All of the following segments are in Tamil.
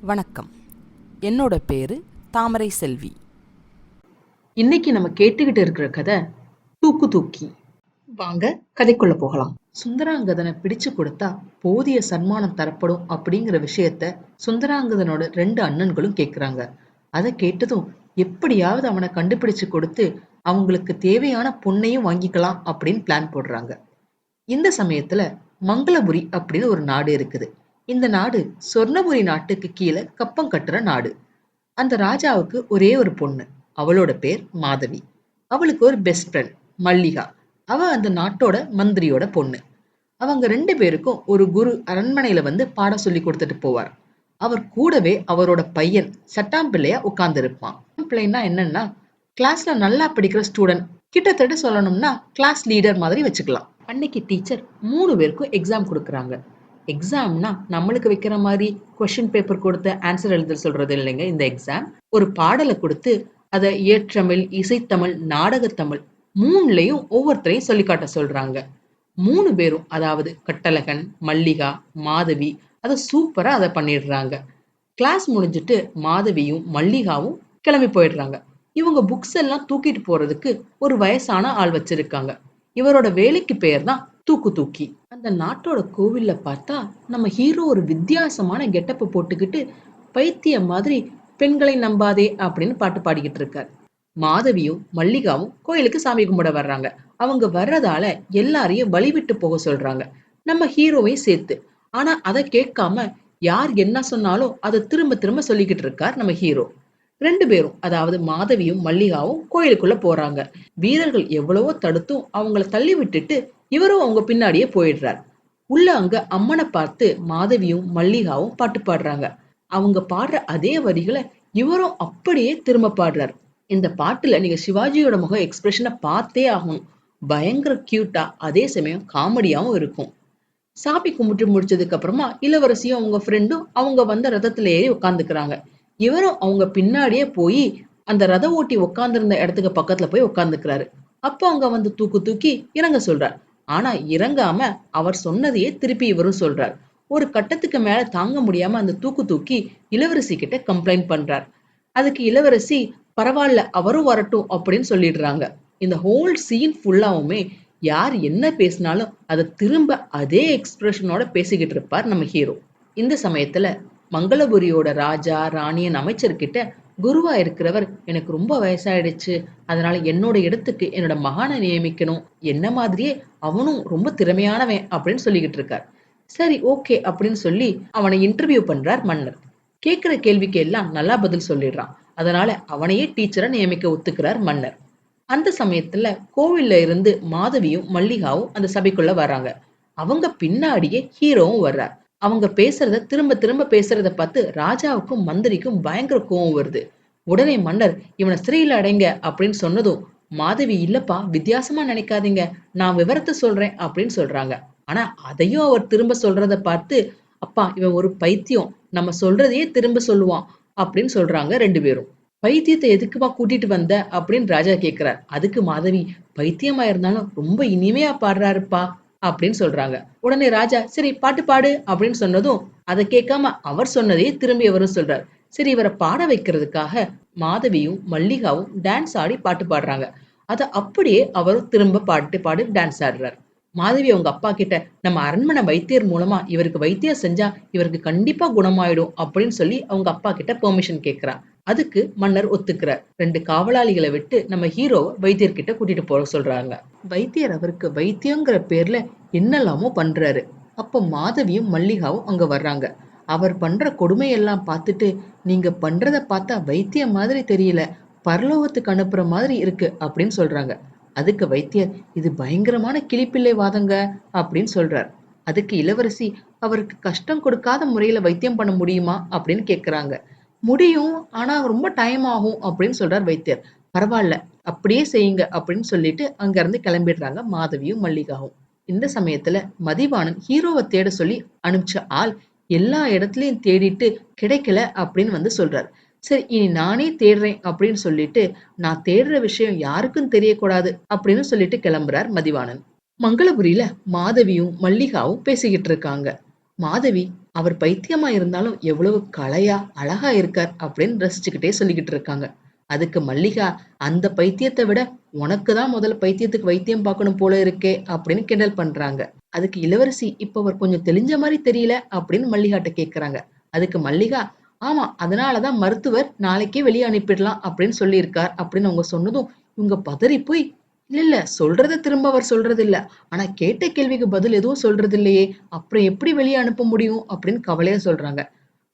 வணக்கம். என்னோட பேரு தாமரை செல்வி. இன்னைக்கு நம்ம கேட்டுக்கிட்டு இருக்கிற கதை தூக்கு தூக்கி. வாங்க கதைக்குள்ள போகலாம். சுந்தராங்கதனை பிடிச்சு கொடுத்தா போதிய சன்மானம் தரப்படும் அப்படிங்கிற விஷயத்த சுந்தராங்கதனோட 2 அண்ணன்களும் கேக்குறாங்க. அதை கேட்டதும் எப்படியாவது அவனை கண்டுபிடிச்சு கொடுத்து அவங்களுக்கு தேவையான பொண்ணையும் வாங்கிக்கலாம் அப்படின்னு பிளான் போடுறாங்க. இந்த சமயத்துல மங்களபுரி அப்படின்னு ஒரு நாடு இருக்குது. இந்த நாடு சொர்ணபுரி நாட்டுக்கு கீழே கப்பம் கட்டுற நாடு. அந்த ராஜாவுக்கு ஒரே ஒரு பொண்ணு. அவளோட பேர் மாதவி. அவளுக்கு ஒரு பெஸ்ட் ஃப்ரெண்ட் மல்லிகா. அவ அந்த நாட்டோட மந்திரியோட பொண்ணு. அவங்க 2 பேருக்கும் ஒரு குரு அரண்மனையில வந்து பாடம் சொல்லி கொடுத்துட்டு போவார். அவர் கூடவே அவரோட பையன் சட்டாம்பிள்ளையா உட்கார்ந்து இருப்பான். பிள்ளைன்னா என்னன்னா, கிளாஸ்ல நல்லா படிக்கிற ஸ்டூடெண்ட், கிட்டத்தட்ட சொல்லணும்னா கிளாஸ் லீடர் மாதிரி வச்சுக்கலாம். அன்னைக்கு டீச்சர் 3 பேருக்கும் எக்ஸாம் கொடுக்குறாங்க. எக்ஸாம்னா நம்மளுக்கு வைக்கிற மாதிரி கொஸ்டின் பேப்பர் கொடுத்து ஆன்சர் எழுத சொல்றது இல்லைங்க. இந்த எக்ஸாம் ஒரு பாடலை கொடுத்து அதை இயற்றமிழ், இசைத்தமிழ், நாடகத்தமிழ் 3லயும் ஒவ்வொருத்தரையும் சொல்லி காட்ட சொல்றாங்க. 3 பேரும், அதாவது கட்டழகன், மல்லிகா, மாதவி அதை சூப்பரா அதை பண்ணிடுறாங்க. கிளாஸ் முடிஞ்சிட்டு மாதவியும் மல்லிகாவும் கிளம்பி போயிடுறாங்க. இவங்க புக்ஸ் எல்லாம் தூக்கிட்டு போறதுக்கு ஒரு வயசான ஆள் வச்சிருக்காங்க. இவரோட வேலைக்கு பேர் தான் தூக்கு தூக்கி. அந்த நாட்டோட கோவில்ல பார்த்தா நம்ம ஹீரோ ஒரு வித்தியாசமான கெட்டப்ப போட்டுக்கிட்டு பைத்தியம் மாதிரி பெண்களை நம்பாதே அப்படின்னு பாட்டு பாடிக்கிட்டு இருக்கார். மாதவியும் மல்லிகாவும் கோயிலுக்கு சாமி கும்பிட வர்றாங்க. அவங்க வர்றதால எல்லாரையும் வழி விட்டு போக சொல்றாங்க, நம்ம ஹீரோவையும் சேர்த்து. ஆனா அதை கேட்காம யார் என்ன சொன்னாலும் அதை திரும்ப திரும்ப சொல்லிக்கிட்டு இருக்கார் நம்ம ஹீரோ. 2 பேரும், அதாவது மாதவியும் மல்லிகாவும் கோயிலுக்குள்ள போறாங்க. வீரர்கள் எவ்வளவோ தடுத்தும் அவங்கள தள்ளி விட்டுட்டு இவரும் அவங்க பின்னாடியே போயிடுறார். உள்ள அங்க அம்மனை பார்த்து மாதவியும் மல்லிகாவும் பாட்டு பாடுறாங்க. அவங்க பாடுற அதே வரிகளை இவரும் அப்படியே திரும்ப பாடுறார். இந்த பாட்டுல நீங்க சிவாஜியோட முக எக்ஸ்பிரஷனை பார்த்தே ஆகணும். பயங்கர கியூட்டா, அதே சமயம் காமெடியாவும் இருக்கும். சாமி கும்பிட்டு முடிச்சதுக்கு அப்புறமா இளவரசியும் அவங்க ஃப்ரெண்டும் அவங்க வந்த ரதத்துல ஏறி உட்காந்துக்கிறாங்க. இவரும் அவங்க பின்னாடியே போய் அந்த ரத ஓட்டி உட்கார்ந்திருந்த இடத்துக்கு பக்கத்துல போய் உட்கார்ந்துக்கிறாரு. அப்போ அங்க வந்து தூக்கு தூக்கி இறங்க சொல்றார். ஆனா இறங்காம அவர் சொன்னதையே திருப்பி இவரும் சொல்றார். ஒரு கட்டத்துக்கு மேல தாங்க முடியாம அந்த தூக்கு தூக்கி இளவரசி கிட்ட கம்ப்ளைண்ட் பண்றார். அதுக்கு இளவரசி பரவாயில்ல அவரும் வரட்டும் அப்படின்னு சொல்லிடுறாங்க. இந்த ஹோல் சீன் ஃபுல்லாவுமே யார் என்ன பேசினாலும் அதை திரும்ப அதே எக்ஸ்பிரஷனோட பேசிக்கிட்டு இருப்பார் நம்ம ஹீரோ. இந்த சமயத்துல மங்களபுரியோட ராஜா, ராணியன், அமைச்சர்கிட்ட குருவா இருக்கிறவர், எனக்கு ரொம்ப வயசாயிடுச்சு, அதனால என்னோட இடத்துக்கு என்னோட மகானை நியமிக்கணும், என்ன மாதிரியே அவனும் ரொம்ப திறமையானவன் அப்படின்னு சொல்லிக்கிட்டு இருக்கார். சரி, ஓகே அப்படின்னு சொல்லி அவனை இன்டர்வியூ பண்றார் மன்னர். கேட்கிற கேள்விக்கு எல்லாம் நல்லா பதில் சொல்லிடுறான். அதனால அவனையே டீச்சரா நியமிக்க ஒத்துக்கிறார் மன்னர். அந்த சமயத்துல கோவில்ல இருந்து மாதவியும் மல்லிகாவும் அந்த சபைக்குள்ள வராங்க. அவங்க பின்னாடியே ஹீரோவும் வர்றார். அவங்க பேசுறத திரும்ப திரும்ப பேசுறத பார்த்து ராஜாவுக்கும் மந்திரிக்கும் பயங்கர கோவம் வருது. உடனே மன்னர் இவனை சிறையில அடைங்க அப்படின்னு சொன்னதும் மாதவி, இல்லப்பா, வித்தியாசமா நினைக்காதீங்க, நான் விவரத்தை சொல்றேன் அப்படின்னு சொல்றாங்க. ஆனா அதையும் அவர் திரும்ப சொல்றத பார்த்து, அப்பா இவன் ஒரு பைத்தியம், நம்ம சொல்றதையே திரும்ப சொல்லுவான் அப்படின்னு சொல்றாங்க 2 பேரும். பைத்தியத்தை எதுக்குப்பா கூட்டிட்டு வந்த அப்படின்னு ராஜா கேக்குறார். அதுக்கு மாதவி, பைத்தியமா இருந்தாலும் ரொம்ப இனிமையா பாடுறாருப்பா அப்படின்னு சொல்றாங்க. உடனே ராஜா, சரி பாட்டு பாடு அப்படின்னு சொன்னதும் அதை கேட்காம அவர் சொன்னதையே திரும்பி அவரும் சொல்றார். சரி, இவரை பாட வைக்கிறதுக்காக மாதவியும் மல்லிகாவும் டான்ஸ் ஆடி பாட்டு பாடுறாங்க. அதை அப்படியே அவரும் திரும்ப பாட்டு பாடி டான்ஸ் ஆடுறார். மாதவி அவங்க அப்பா கிட்ட, நம்ம அரண்மனை வைத்தியர் மூலமா இவருக்கு வைத்தியம் செஞ்சா இவருக்கு கண்டிப்பா குணமாயிடும் அப்படின்னு சொல்லி அவங்க அப்பா கிட்ட பெர்மிஷன் கேட்கிறா. அதுக்கு மன்னர் ஒத்துக்கிறார். 2 காவலாளிகளை விட்டு நம்ம ஹீரோவை வைத்தியர்கிட்ட கூட்டிட்டு போற சொல்றாங்க. வைத்தியர் அவருக்கு வைத்தியங்கிற பேர்ல என்னெல்லாமோ பண்றாரு. அப்ப மாதவியும் மல்லிகாவும் அங்க வர்றாங்க. அவர் பண்ற கொடுமையெல்லாம் பார்த்துட்டு, நீங்க பண்றத பார்த்தா வைத்தியம் மாதிரி தெரியல, பரலோகத்துக்கு அனுப்புற மாதிரி இருக்கு அப்படின்னு சொல்றாங்க. அதுக்கு வைத்தியர், இது பயங்கரமான கிளிப்பிள்ளை வாதங்க அப்படின்னு சொல்றார். அதுக்கு இளவரசி, அவருக்கு கஷ்டம் கொடுக்காத முறையில வைத்தியம் பண்ண முடியுமா அப்படின்னு கேக்குறாங்க. முடியும், ஆனா ரொம்ப டைம் ஆகும் அப்படின்னு சொல்றார் வைத்தியர். பரவாயில்ல, அப்படியே செய்யுங்க அப்படின்னு சொல்லிட்டு அங்க இருந்து கிளம்பிடுறாங்க மாதவியும் மல்லிகாவும். இந்த சமயத்துல மதிவாணன் ஹீரோவை தேட சொல்லி அனுப்பிச்ச ஆள் எல்லா இடத்துலயும் தேடிட்டு கிடைக்கல அப்படின்னு வந்து சொல்றார். சரி, இனி நானே தேடுறேன் அப்படின்னு சொல்லிட்டு, நான் தேடுற விஷயம் யாருக்கும் தெரியக்கூடாது அப்படின்னு சொல்லிட்டு கிளம்புறார் மதிவாணன். மங்களபுரியில மாதவியும் மல்லிகாவும் பேசிக்கிட்டு இருக்காங்க. மாதவி, அவர் பைத்தியமா இருந்தாலும் எவ்வளவு கலையா அழகா இருக்கார் அப்படின்னு ரசிச்சுக்கிட்டே சொல்லிக்கிட்டு இருக்காங்க. அதுக்கு மல்லிகா, அந்த பைத்தியத்தை விட உனக்கு தான் முதல்ல பைத்தியத்துக்கு வைத்தியம் பார்க்கணும் போல இருக்கே அப்படின்னு கிண்டல் பண்றாங்க. அதுக்கு இளவரசி, இப்ப அவர் கொஞ்சம் தெளிஞ்ச மாதிரி தெரியல அப்படின்னு மல்லிகாட்ட கேக்குறாங்க. அதுக்கு மல்லிகா, ஆமா அதனாலதான் மருத்துவர் நாளைக்கே வெளியே அனுப்பிடலாம் அப்படின்னு சொல்லியிருக்கார் அப்படின்னு அவங்க சொன்னதும் இவங்க பதறி போய், இல்ல இல்ல சொல்றத திரும்ப அவர் சொல்றது இல்ல, ஆனா கேட்ட கேள்விக்கு பதில் எதுவும் சொல்றது இல்லையே, அப்புறம் எப்படி வெளியே அனுப்ப முடியும் அப்படின்னு கவலையா சொல்றாங்க.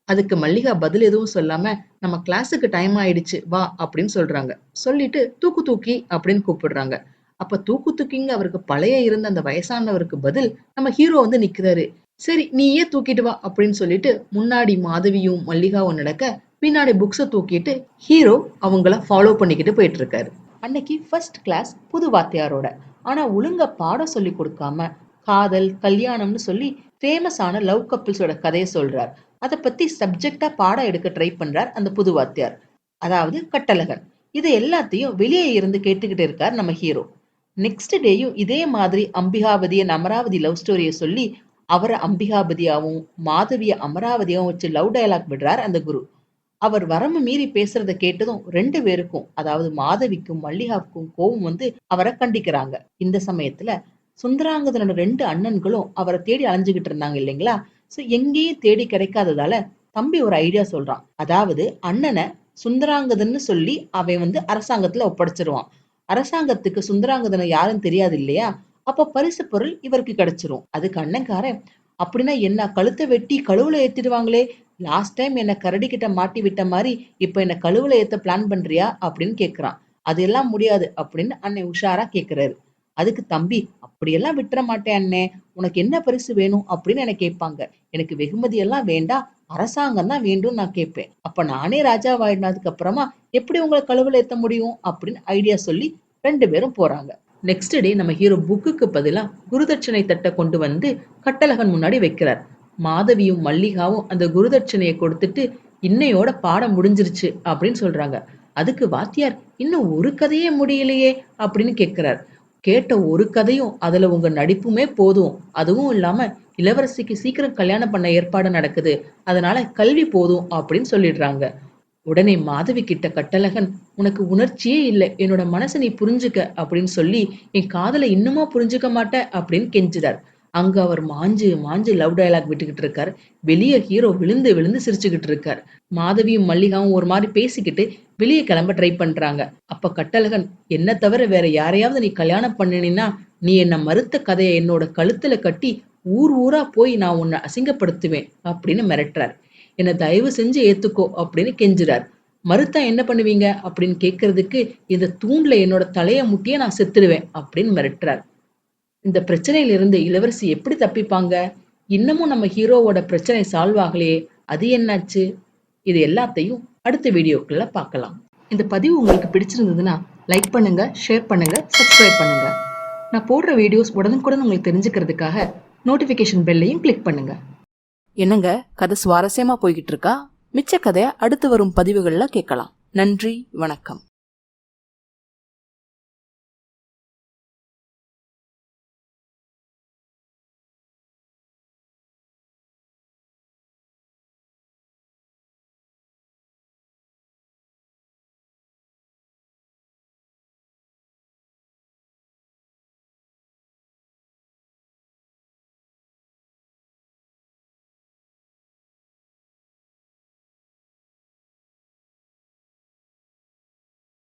அதுக்கு மல்லிகா பதில் எதுவும் சொல்லாம, நம்ம கிளாஸுக்கு டைம் ஆயிடுச்சு வா அப்படின்னு சொல்றாங்க. சொல்லிட்டு தூக்கு தூக்கி அப்படின்னு கூப்பிடுறாங்க. அப்ப தூக்கு தூக்கிங்க அவருக்கு பழைய இருந்த அந்த வயசானவருக்கு பதில் நம்ம ஹீரோ வந்து நிக்கிறாரு. சரி நீயே தூக்கிட்டு வா அப்படின்னு சொல்லிட்டு முன்னாடி மாதவியும் மல்லிகாவும் நடக்க, பின்னாடி புக்ஸ தூக்கிட்டு ஹீரோ அவங்கள ஃபாலோ பண்ணிக்கிட்டு போயிட்டு இருக்காரு. அன்னைக்கு ஃபர்ஸ்ட் கிளாஸ் புது வாத்தியாரோட. ஆனா ஒழுங்கா பாடம் சொல்லி கொடுக்காம காதல் கல்யாணம்னு சொல்லி ஃபேமஸான லவ் கப்பிள்ஸோட கதையை சொல்றார். அதை பத்தி சப்ஜெக்டா பாடம் எடுக்க ட்ரை பண்றார் அந்த புது வாத்தியார், அதாவது கட்டழகன். இது எல்லாத்தையும் வெளியே இருந்து கேட்டுக்கிட்டு இருக்கார் நம்ம ஹீரோ. நெக்ஸ்ட் டேயும் இதே மாதிரி அம்பிகாபதிய அமராவதி லவ் ஸ்டோரிய சொல்லி அவரை அம்பிகாபதியாவும் மாதவிய அமராவதியாவும் வச்சு லவ் டயலாக் விடுறார் அந்த குரு. அவர் வரம்பு மீறி பேசுறத கேட்டதும் 2 பேருக்கும், அதாவது மாதவிக்கும் மல்லிகாவுக்கும் கோபம் வந்து அவரை கண்டிக்கிறாங்க. இந்த சமயத்துல சுந்தராங்கதனோட 2 அண்ணன்களும் அவரை தேடி அலைஞ்சுகிட்டு இருந்தாங்க இல்லைங்களா? சோ எங்கேயும் தேடி கிடைக்காததால தம்பி ஒரு ஐடியா சொல்றான். அதாவது அண்ணனை சுந்தராங்கதன்னு சொல்லி அவன் வந்து அரசாங்கத்துல ஒப்படைச்சிருவான். அரசாங்கத்துக்கு சுந்தராங்கதனை யாரும் தெரியாது இல்லையா? அப்ப பரிசு பொருள் இவருக்கு கிடைச்சிரும். அதுக்கு அண்ணன்காரன், அப்படின்னா என்ன கழுத்தை வெட்டி கழுவுல ஏத்திடுவாங்களே, லாஸ்ட் டைம் என்ன கரடி கிட்ட மாட்டி விட்ட மாதிரி இப்ப என்ன கழுவுல ஏத்த பிளான் பண்றியா அப்படின்னு கேக்குறான். அதெல்லாம் முடியாது அப்படின்னு அண்ணன் உஷாரா கேக்குறாரு. அதுக்கு தம்பி, அப்படியெல்லாம் விட்டுற மாட்டேன் அண்ணே, உனக்கு என்ன பரிசு வேணும் அப்படின்னு என்ன கேட்பாங்க. எனக்கு வெகுமதி எல்லாம் வேண்டாம், அரசாங்கம் தான் வேண்டும் நான் கேட்பேன். அப்ப நானே ராஜாவாயினதுக்கு அப்புறமா எப்படி உங்களை கழுவுல ஏத்த முடியும் அப்படின்னு ஐடியா சொல்லி 2 பேரும் போறாங்க. நெக்ஸ்ட் டே நம்ம ஹீரோ புக்குக்கு பதிலா குருதட்சணை தட்டை கொண்டு வந்து கட்டழகன் முன்னாடி வைக்கிறார். மாதவியும் மல்லிகாவும் அந்த குருதட்சணையை கொடுத்துட்டு இன்னையோட பாடம் முடிஞ்சிருச்சு அப்படின்னு சொல்றாங்க. அதுக்கு வாத்தியார், இன்னும் ஒரு கதையே முடியலையே அப்படின்னு கேக்குறார். கேட்ட ஒரு கதையும் அதுல உங்க நடிப்புமே போதும், அதுவும் இல்லாம இளவரசிக்கு சீக்கிரம் கல்யாணம் பண்ண ஏற்பாடு நடக்குது, அதனால கல்வி போதும் அப்படின்னு சொல்லிடுறாங்க. உடனே மாதவி கிட்ட கட்டழகன், உனக்கு உணர்ச்சியே இல்லை, என்னோட மனசை நீ புரிஞ்சுக்க அப்படின்னு சொல்லி என் காதலை இன்னுமா புரிஞ்சுக்க மாட்ட அப்படின்னு கெஞ்சுறார். அங்க அவர் மாஞ்சு மாஞ்சு லவ் டயலாக் விட்டுக்கிட்டு இருக்காரு. வெளியே ஹீரோ விழுந்து விழுந்து சிரிச்சுக்கிட்டு இருக்காரு. மாதவியும் மல்லிகாவும் ஒரு மாதிரி பேசிக்கிட்டு வெளியே கிளம்ப ட்ரை பண்றாங்க. அப்ப கட்டழகன், என்ன தவிர வேற யாரையாவது நீ கல்யாணம் பண்ணினா நீ என்ன மறுத்த கதையை என்னோட கழுத்துல கட்டி ஊர் ஊரா போய் நான் உன்னை அசிங்கப்படுத்துவேன் அப்படின்னு மிரட்டுறார். என்ன தயவு செஞ்சு ஏத்துக்கோ அப்படின்னு கெஞ்சுறார். மறுத்தா என்ன பண்ணுவீங்க அப்படின்னு கேட்கறதுக்கு, இந்த தூண்ல என்னோட தலைய முட்டியே நான் செத்துடுவேன் அப்படின்னு மிரட்டுறார். இந்த பிரச்சனையில இருந்து இளவரசி எப்படி தப்பிப்பாங்க? இன்னமும் நம்ம ஹீரோவோட பிரச்சனை சால்வ் ஆகலையே, அது என்னாச்சு? இது எல்லாத்தையும் அடுத்த வீடியோக்குள்ள பார்க்கலாம். இந்த பதிவு உங்களுக்கு பிடிச்சிருந்ததுன்னா லைக் பண்ணுங்க, ஷேர் பண்ணுங்க, சப்ஸ்கிரைப் பண்ணுங்க. நான் போடுற வீடியோஸ் உடனுக்குடன் உங்களுக்கு தெரிஞ்சுக்கிறதுக்காக நோட்டிபிகேஷன் பெல்லையும் கிளிக் பண்ணுங்க. என்னங்க, கதை சுவாரஸ்யமா போய்கிட்டு இருக்கா? மிச்ச கதையை அடுத்து வரும் பதிவுகள்ல கேட்கலாம். நன்றி, வணக்கம்.